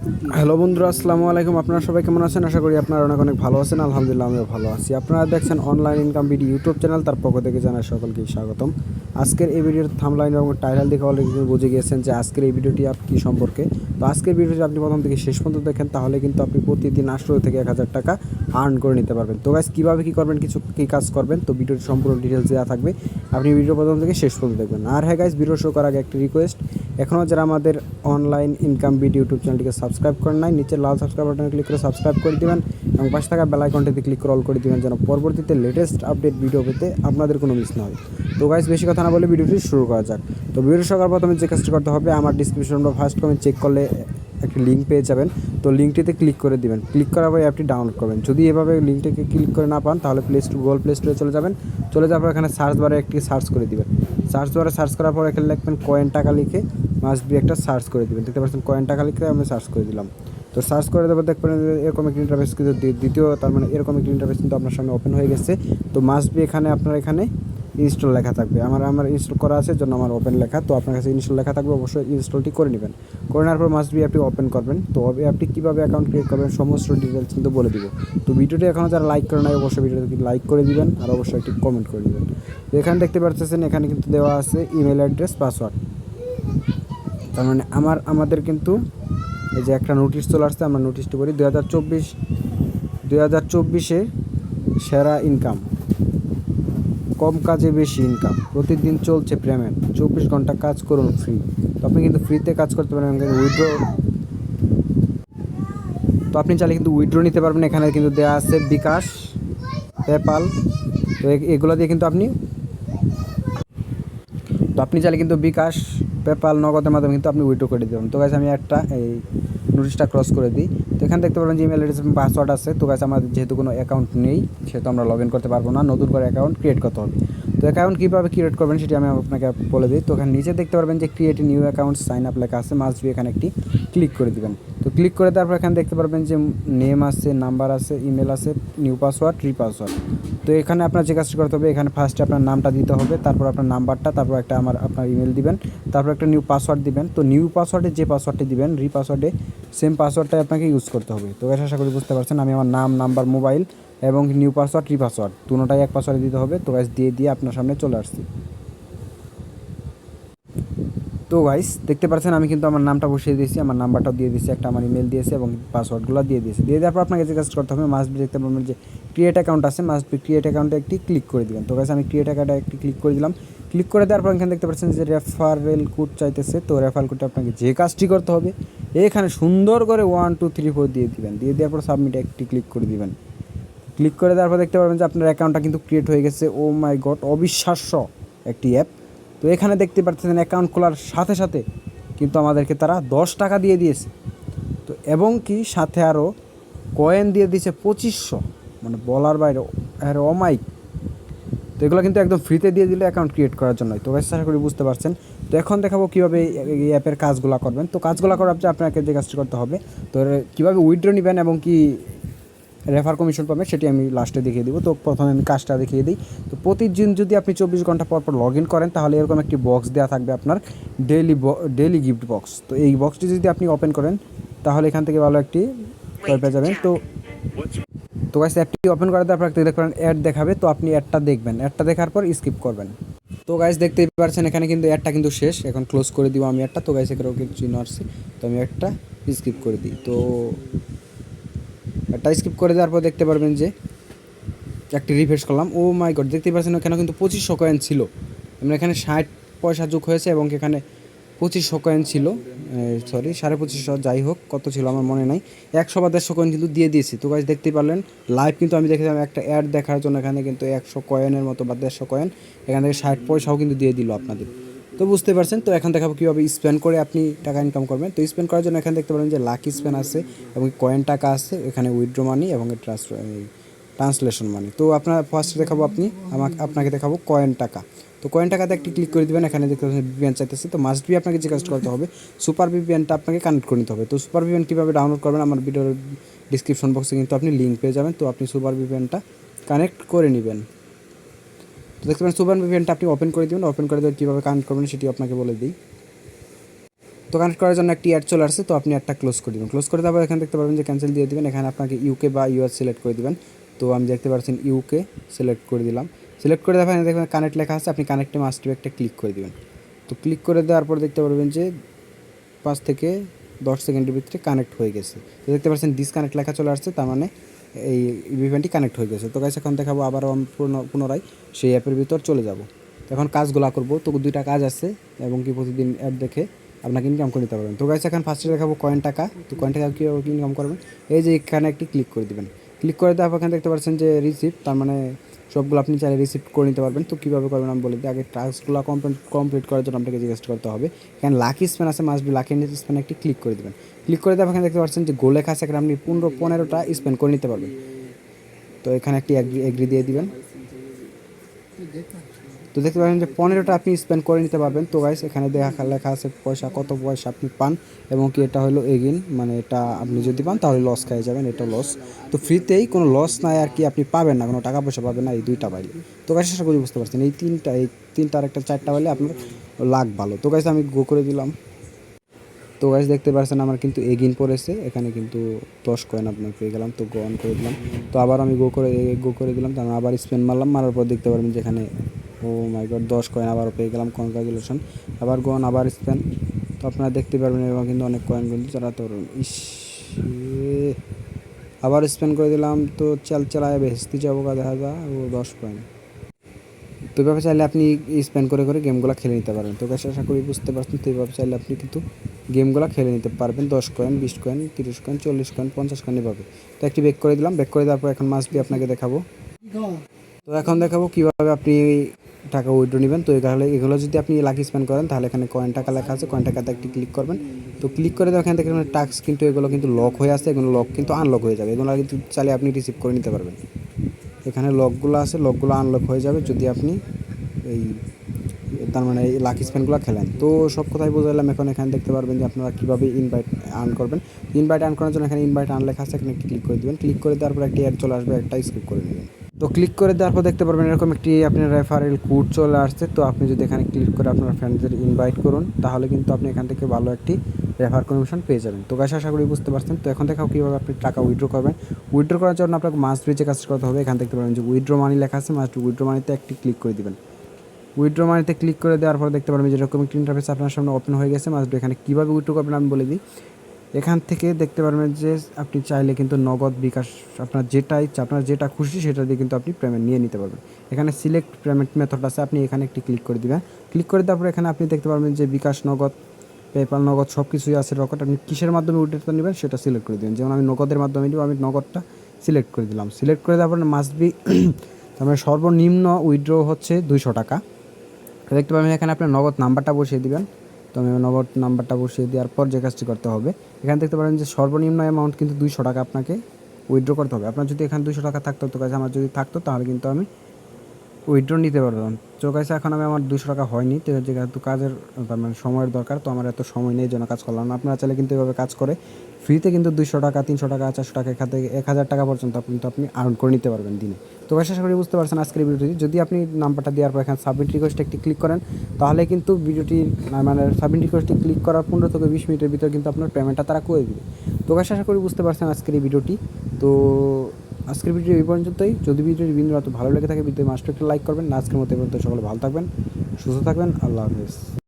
Hello বন্ধুরা, আসসালামু আলাইকুম। আপনারা সবাই কেমন আছেন? আশা করি আপনারা অনেক অনেক ভালো আছেন। আলহামদুলিল্লাহ আমিও ভালো আছি। আপনারা দেখছেন online income BD YouTube channel, তার পক্ষ থেকে জানাই সকলকে স্বাগতম। আজকের এই ভিডিওর থাম্বনেইল এবং টাইটেল দেখে অলরেডি বুঝে গিয়েছেন যে আজকের এই ভিডিওটি কী সম্পর্কে। তো আজকের ভিডিওটি আপনি প্রথম থেকে শেষ পর্যন্ত দেখেন, তাহলে কিন্তু আপনি প্রতিদিন 800 থেকে 1000 টাকা আর্ন করে নিতে পারবেন। তো গাইস, কীভাবে কী করবেন, কী কাজ করবেন, তো ভিডিওটি সম্পূর্ণ ডিটেলস দেওয়া থাকবে। আপনি ভিডিও প্রথম থেকে শেষ পর্যন্ত দেখবেন। আর হ্যাঁ গাইস, ভিডিও শুরু করার আগে একটি রিকোয়েস্ট, এখনও যারা আমাদের অনলাইন ইনকাম বিডি ইউটিউব চ্যানেলটিকে সাবস্ক্রাইব করেন নাই, নিচে লাল সাবস্ক্রাইব বাটনে ক্লিক করে সাবস্ক্রাইব করে দিবেন এবং পাশে থাকা বেল আইকনটিতে ক্লিক করে অল করে দিবেন, যেন পরবর্তীতে লেটেস্ট আপডেট ভিডিও পেতে আপনাদের কোনো মিস না হয়। তো গাইস, বেশি কথা না বলে ভিডিওটি শুরু করা যাক। তো ভিডিও শুরু করার প্রথমে যে কাজটি করতে হবে, আমার ডিসক্রিপশন বা ফার্স্ট কমেন্ট চেক করলে একটি লিঙ্ক পেয়ে যাবেন। তো লিঙ্কটিতে ক্লিক করে দিবেন। ক্লিক করার পর অ্যাপটি ডাউনলোড করবেন। যদি এভাবে লিঙ্কটিকে ক্লিক করে না পান, তাহলে গুগল প্লে স্টোরে চলে যাবেন। চলে যাওয়ার পর এখানে সার্চ বারে একটি সার্চ করে দিবেন। সার্চ বারে সার্চ করার পর এখানে লিখবেন কয়েন টাকা, লিখে মাস্ট বি একটা সার্চ করে দিবেন। দেখতে পাচ্ছেন কয়েন টাকা লিখে আমি সার্চ করে দিলাম। তো সার্চ করে দেবো, দেখবেন এরকম একটি ইন্টারফেস কিন্তু দ্বিতীয়, তার মানে এরকম একটি ইন্টারফেস কিন্তু আপনার সামনে ওপেন হয়ে গেছে। তো মাস্ট বি এখানে আপনার এখানে ইনস্টল লেখা থাকবে। আমার ইনস্টল করা আছে, জন্য আমার ওপেন লেখা। তো আপনার কাছে ইনস্টল লেখা থাকবে, অবশ্যই ইনস্টলটি করে নেবেন। করে নেওয়ার পর মাস্ট বি অ্যাপটি ওপেন করবেন। তো অ্যাপটি কীভাবে অ্যাকাউন্ট ক্রিয়েট করবেন সমস্ত ডিটেলস কিন্তু বলে দিব। তো ভিডিওটি এখনও যারা লাইক করে নাই, অবশ্যই ভিডিওটি লাইক করে দিবেন আর অবশ্যই একটি কমেন্ট করে দিবেন। তো এখানে দেখতে পাচ্ছেন, এখানে কিন্তু দেওয়া আছে ইমেল অ্যাড্রেস, পাসওয়ার্ড। তার মানে আমাদের কিন্তু এই যে একটা নোটিশ চলে আসছে, আমরা নোটিশটি করি 2024 সেরা ইনকাম, কম কাজে বেশি ইনকাম, প্রতিদিন চলছে পেমেন্ট, 24 ঘন্টা কাজ করুন ফ্রি। তো আপনি কিন্তু ফ্রিতে কাজ করতে পারেন। তো আপনি চাইলে কিন্তু উইথড্র নিতে পারবেন। এখানে কিন্তু দেওয়া আছে বিকাশ, পেপাল। তো এগুলো দিয়ে কিন্তু আপনি চাইলে কিন্তু বিকাশ, পেপাল, নগদের মাধ্যমে কিন্তু আপনি উইথড্র করে দেবেন। তো গাইস, আমি একটা এই নোটিশটা ক্রস করে দিই। তো এখানে দেখতে পাবেন যে ইমেল অ্যাড্রেস এবং পাসওয়ার্ড আছে। তো গাইস, আমাদের যেহেতু কোনো অ্যাকাউন্ট নেই, সেহেতু আমরা লগ ইন করতে পারবো না। নতুন করে অ্যাকাউন্ট ক্রিয়েট করতে হবে। তো অ্যাকাউন্ট কীভাবে ক্রিয়েট করবেন সেটি আমি আপনাকে বলে দিই। তো এখানে নিচে দেখতে পারবেন যে create new account sign up লেখা আছে, মাস্ট বি এখানে একটি ক্লিক করে দিবেন। তো ক্লিক করে তারপর এখানে দেখতে পারবেন যে নেম আছে, নাম্বার আছে, ইমেল আছে, নিউ পাসওয়ার্ড, রিপাসওয়ার্ড। তো এখানে আপনার যে কাজটি করতে হবে, এখানে ফার্স্টে আপনার নামটা দিতে হবে, তারপর আপনার নাম্বারটা, তারপর একটা আপনার ইমেল দিবেন, তারপর একটা নিউ পাসওয়ার্ড দিবেন। তো নিউ পাসওয়ার্ডে যে পাসওয়ার্ডটি দিবেন, রিপাসওয়ার্ডে সেম পাসওয়ার্ডটাই আপনাকে ইউজ করতে হবে। তো আশা করি বুঝতে পারছেন। আমি আমার নাম, নাম্বার, মোবাইল এবং নিউ পাসওয়ার্ড, রিপাসওয়ার্ড দুটোটাই এক পাসওয়ার্ডে দিতে হবে। তো গাইস, দিয়ে আপনার সামনে চলে আসছি। তো গাইস, দেখতে পাচ্ছেন আমি কিন্তু আমার নামটা বসিয়ে দিয়েছি, আমার নাম্বারটাও দিয়ে দিয়েছি, একটা আমার ইমেল দিয়েছি এবং পাসওয়ার্ডগুলো দিয়ে দিয়েছি। দিয়ে দেওয়ার পর আপনাকে যে কাজ করতে হবে, মাস্ট বি দেখতে পাবেন যে ক্রিয়েট অ্যাকাউন্ট আছে, মাস্ট বি ক্রিয়েট অ্যাকাউন্টে একটি ক্লিক করে দিবেন। তো গাইস, আমি ক্রিয়েট অ্যাকাউন্টে একটি ক্লিক করে দিলাম। ক্লিক করে দেওয়ার পর এখানে দেখতে পাচ্ছেন যে রেফারেল কোড চাইতেছে। তো রেফারেল কোডটা আপনাকে যে কাজটি করতে হবে, এখানে সুন্দর করে 1 2 3 4 দিয়ে দিবেন। দিয়ে দেওয়ার পর সাবমিটে একটি ক্লিক করে দিবেন। ক্লিক করে দেওয়ার পর দেখতে পারবেন যে আপনার অ্যাকাউন্টটা কিন্তু ক্রিয়েট হয়ে গেছে। ও মাই গড, অবিশ্বাস্য একটি অ্যাপ। তো এখানে দেখতে পাচ্ছেন অ্যাকাউন্ট খোলার সাথে সাথে কিন্তু আমাদেরকে তারা 10 টাকা দিয়ে দিয়েছে। তো এবং কি সাথে আরও কয়েন দিয়ে দিয়েছে 2500, মানে বলার বাইরে। আর অমাইক, তো এগুলো কিন্তু একদম ফ্রিতে দিয়ে দিলে অ্যাকাউন্ট ক্রিয়েট করার জন্য। তো আশা করি বুঝতে পারছেন। তো এখন দেখাবো কীভাবে এই অ্যাপের কাজগুলো করবেন। তো কাজগুলো করার জন্য আপনাকে যে কাজটি করতে হবে, তো কীভাবে উইথড্র নেবেন এবং কি রেফার কমিশন পাবেন সেটি আমি লাস্টে দেখিয়ে দিব। তো প্রথমে আমি কাজটা দেখিয়ে দিই। তো প্রতিদিন যদি আপনি 24 ঘন্টা পর পর লগ ইন করেন, তাহলে এরকম একটি বক্স দেওয়া থাকবে আপনার, ডেইলি গিফট বক্স। তো এই বক্সটি যদি আপনি ওপেন করেন, তাহলে এখান থেকে ভালো একটি পেয়ে যাবেন। তো গাইস, অ্যাপটি ওপেন করে দেওয়ার পর দেখবেন অ্যাড দেখাবে। তো আপনি অ্যাডটা দেখবেন, অ্যাডটা দেখার পর স্কিপ করবেন। তো গাইস, দেখতেই পাচ্ছেন এখানে কিন্তু অ্যাডটা কিন্তু শেষ। এখন ক্লোজ করে দিব আমি অ্যাডটা। তো গাইস, এখানে চিহ্ন আসছে, তো আমি একটা স্কিপ করে দিই। তো একটা স্কিপ করে দেওয়ার পর দেখতে পারবেন যে একটি রিফ্রেশ করলাম। ও মাই গড, দেখতেই পাচ্ছেন এখানে কিন্তু 2500 কয়েন ছিল। আমরা এখানে 60 পয়সা যোগ হয়েছে এবং এখানে 2500 কয়েন ছিল। সরি, 2550, যাই হোক কত ছিল আমার মনে নাই। 100 বা 150 কয়েন কিন্তু দিয়ে দিয়েছি। তো গাইস, দেখতেই পারলেন লাইভ কিন্তু আমি দেখেছিলাম একটা অ্যাড দেখার জন্য। এখানে কিন্তু 100 কয়েনের মতো বা 150 কয়েন, এখান থেকে 60 পয়সাও কিন্তু দিয়ে দিল আপনাদের। তো বুঝতে পারছেন। তো এখন দেখাবো কীভাবে স্পেন্ড করে আপনি টাকা ইনকাম করবেন। তো স্পেন্ড করার জন্য এখানে দেখতে পারেন যে লাকি স্পেন আছে এবং কয়েন টাকা আছে, এখানে উইথড্র মানি এবং ট্রান্সলেশন মানি। তো আপনার ফার্স্টে দেখাবো আপনাকে দেখাবো কয়েন টাকা। তো কয়েন টাকাতে একটি ক্লিক করে দেবেন। এখানে দেখতে পাচ্ছেন ভিপিএন চাইতেছে। তো মাস্ট বি আপনাকে যে কাজটা করতে হবে, সুপার ভিপিএনটা আপনাকে কানেক্ট করে নিতে হবে। তো সুপার ভিপিএন কীভাবে ডাউনলোড করবেন, আমার ভিডিওর ডিসক্রিপশন বক্সে কিন্তু আপনি লিঙ্ক পেয়ে যাবেন। তো আপনি সুপার ভিপিএনটা কানেক্ট করে নেবেন। তো দেখতে পারেন সুপার ভিপিএনটা আপনি ওপেন করে দেবেন। ওপেন করে দেবেন, কীভাবে কানেক্ট করবেন সেটি আপনাকে বলে দিই। তো কানেক্ট করার জন্য একটি অ্যাড চলে আসছে, তো আপনি অ্যাডটা ক্লোজ করে দেবেন। ক্লোজ করে তারপর এখানে দেখতে পারবেন যে ক্যান্সেল দিয়ে দেবেন। এখানে আপনাকে ইউকে বা ইউএস সিলেক্ট করে দেবেন। তো আমি দেখতে পাচ্ছেন ইউকে সিলেক্ট করে দিলাম। সিলেক্ট করে দেওয়ার দেখবেন কানেক্ট লেখা আছে, আপনি কানেক্টে মাস্ট একটা ক্লিক করে দেবেন। তো ক্লিক করে দেওয়ার পর দেখতে পারবেন যে 5 থেকে 10 সেকেন্ডের ভিতরে কানেক্ট হয়ে গেছে। তো দেখতে পাচ্ছেন ডিসকানেক্ট লেখা চলে আসছে, তার মানে এই ইভেন্টটি কানেক্ট হয়ে গেছে। তো গাইস এখন দেখাবো আবার পুনরায় সেই অ্যাপের ভিতর চলে যাব। তো এখন কাজগুলো করবো, তো 2টা কাজ আছে এবং কি প্রতিদিন অ্যাড দেখে আপনাকে ইনকাম করে নিতে পারবেন। তো গাইস এখন ফার্স্টে দেখাবো কয়েন টাকা। তো কয়েন টাকা কীভাবে ইনকাম করবেন, এই যে এখানে একটি ক্লিক করে দেবেন। ক্লিক করে দেওয়ার পর এখানে দেখতে পাচ্ছেন যে রিসিপ্ট, তার মানে সবগুলো আপনি চাইলে রিসিপ্ট করে নিতে পারবেন। তো কীভাবে করবেন আমি বলে দিই। আগে টাস্কগুলো কমপ্লিট করার জন্য আপনাকে জিজ্ঞেস করতে হবে। এখানে লাকি স্পেন আছে, মাস্ট বি লাকি স্পেন একটি ক্লিক করে দেবেন। ক্লিক করে দেওয়ার এখানে দেখতে পাচ্ছেন যে গোল লেখা আছে, এখানে আপনি 15টা স্পেন্ড করে নিতে পারবেন। তো এখানে একটি এগ্রি দিয়ে দিবেন। তো দেখতে পাবেন যে 15টা আপনি স্পেন্ড করে নিতে পারবেন। তো গাইস এখানে লেখা আছে পয়সা, কত পয়সা আপনি পান এবং কি এটা হলো এগেইন, মানে এটা আপনি যদি পান তাহলে লস খেয়ে যাবেন, এটা লস। তো ফ্রিতেই কোনো লস নাই আর কি, আপনি পাবেন না, কোনো টাকা পয়সা পাবেন না এই 2টা পাইলে। তো গাইস আশা করি বুঝতে পারছেন, এই তিনটা আর একটা 4টা পাইলে আপনার লাখ ভালো। তো গাইস আমি গো করে দিলাম। তো গাইস দেখতে পাচ্ছেন আমার কিন্তু এগিন পড়েছে, এখানে কিন্তু 10 কয়েন আপনার পেয়ে গেলাম। তো গো অন করে দিলাম। তো আবার আমি গো করে দিলাম, তারপর আবার স্পেন মারলাম। মারার পর দেখতে পারবেন যেখানে ও মাই গড 10 কয়েন আবারও পেয়ে গেলাম, কনগ্রাচুলেশন। আবার গো অন, আবার স্পেন। তো আপনারা দেখতে পারবেন এবং কিন্তু অনেক কয়েন কিন্তু যারা তো আবার স্পেন করে দিলাম। তো চালায় ভেস্তি যাবো দেখা যায় ও 10 কয়েন। তো এভাবে চাইলে আপনি স্পেন্ড করে করে গেমগুলো খেলে নিতে পারবেন। তো গাইস আশা করি বুঝতে পারছেন। তো এইভাবে চাইলে আপনি কিন্তু গেমগুলো খেলে নিতে পারবেন। 10 coin, 20 coin, 30 coin, 40 coin, 50 coin এভাবে। তো একটি বেক করে দিলাম। বেক করে দেওয়ার পর এখন মাস্ট বি আপনাকে দেখাবো। তো এখন দেখাবো কীভাবে আপনি টাকা উইথড্র নেবেন। তো এগুলো যদি আপনি লাকি স্পেন্ড করেন তাহলে এখানে কয়েন টাকা লেখা আছে, কয়েন টাকাতে একটি ক্লিক করবেন। তো ক্লিক করে দেওয়া এখান থেকে টাস্ক কিন্তু এগুলো কিন্তু লক হয়ে আসছে, এগুলো লক কিন্তু আনলক হয়ে যাবে। এগুলো কিন্তু চাইলে আপনি রিসিভ করে নিতে পারবেন। এখানে লকগুলো আছে, লকগুলো আনলক হয়ে যাবে যদি আপনি এই তার মানে এই লাকি স্পেনগুলো খেলেন। তো সব কথাই বোঝালাম। এখন এখানে দেখতে পারবেন যে আপনারা কীভাবে ইনভাইট আর্ন করবেন। ইনভাইট আর্ন করার জন্য এখানে ইনভাইট আর্ন লেখা আছে, এখানে একটি ক্লিক করে দেবেন। ক্লিক করে দেওয়ার পর একটি অ্যাড চলে আসবে, একটা স্কিপ করে নেবেন। তো ক্লিক করে দেওয়ার পর দেখতে পারবেন এরকম একটি আপনার রেফারেল কোড চলে আসছে। তো আপনি যদি এখানে ক্লিক করে আপনার ফ্রেন্ডদের ইনভাইট করুন তাহলে কিন্তু আপনি এখান থেকে ভালো একটি রেফার কমিশন পেয়ে যাবেন। তো গাইস আশা করি বুঝতে পারছেন। তো এখন দেখাও কীভাবে আপনি টাকা উইথড্র করবেন। উইথড্র করার জন্য আপনাকে মাস্ট বি যে কাজ করতে হবে, এখান দেখতে পারবেন যে উইথড্র মানি লেখা আছে, মাস্ট উইথড্র মানিতে একটি ক্লিক করে দিবেন। উইথড্র মানিতে ক্লিক করে দেওয়ার পর দেখতে পারবেন যেরকম একটি ইন্টারফেস আপনার সামনে ওপেন হয়ে গেছে। মাস্ট এখানে কীভাবে উইথড্র করবেন আমি বলে দিই। এখান থেকে দেখতে পারবেন যে আপনি চাইলে কিন্তু নগদ, বিকাশ, আপনার যেটা খুশি সেটা দিয়ে কিন্তু আপনি পেমেন্ট নিয়ে নিতে পারবেন। এখানে সিলেক্ট পেমেন্ট মেথড আছে, আপনি এখানে একটি ক্লিক করে দিবেন। ক্লিক করে দেওয়ার পর এখানে আপনি দেখতে পারবেন যে বিকাশ, নগদ, পেপাল, নগদ সব কিছুই আছে। রকেট আপনি কিসের মাধ্যমে উইথড্র নেবেন সেটা সিলেক্ট করে দেবেন। যেমন আমি নগদের মাধ্যমে নিব, আমি নগদটা সিলেক্ট করে দিলাম। সিলেক্ট করে দেওয়ার পর মাস্ট বি তারপরে সর্বনিম্ন উইথড্র হচ্ছে 200 টাকা। দেখতে পাবেন এখানে আপনার নগদ নাম্বারটা বসিয়ে দিবেন। তো আমি নগদ নাম্বারটা বসিয়ে দেওয়ার পর যে কাজটি করতে হবে, এখানে দেখতে পারেন যে সর্বনিম্ন অ্যামাউন্ট কিন্তু 200 টাকা আপনাকে উইথড্র করতে হবে। আপনার যদি এখানে 200 টাকা থাকতো, তো কাছে আমার যদি থাকতো তাহলে কিন্তু আমি উইথড্র নিতে পারলাম। তো গাইস এখন আমার 200 টাকা হয়নি, তো যেহেতু কাজের তার মানে সময়ের দরকার, তো আমার এত সময় নেই জন্য কাজ করলাম না। আপনারা চাইলে কিন্তু এভাবে কাজ করে ফ্রিতে কিন্তু 200 টাকা, 300 টাকা, 400 টাকা, এখান থেকে 1000 টাকা পর্যন্ত কিন্তু আপনি আর্ন করে নিতে পারবেন দিনে। তো গাইস আশা করি বুঝতে পারছেন আজকের ভিডিওটি। যদি আপনি নাম্বারটা দেওয়ার পর এখানে সাবমিট রিকোয়েস্টে একটি ক্লিক করেন তাহলে কিন্তু ভিডিওটি মানে সাবমিট রিকোয়েস্টে ক্লিক করার 15 থেকে 20 মিনিটের ভিতরে কিন্তু আপনার পেমেন্টটা তারা করে দেবে। তো গাইস আশা করি বুঝতে পারছেন আজকের এই ভিডিওটি। তো আজকের ভিডিও এই পর্যন্তই। যদি ভিডিওটি বিন্দু ভালো লেগে থাকে ভিডিও মাস্ট একটা লাইক করবেন। আজকের মতো এই পর্যন্ত সকলে ভালো থাকবেন, সুস্থ থাকবেন। আল্লাহ হাফেজ।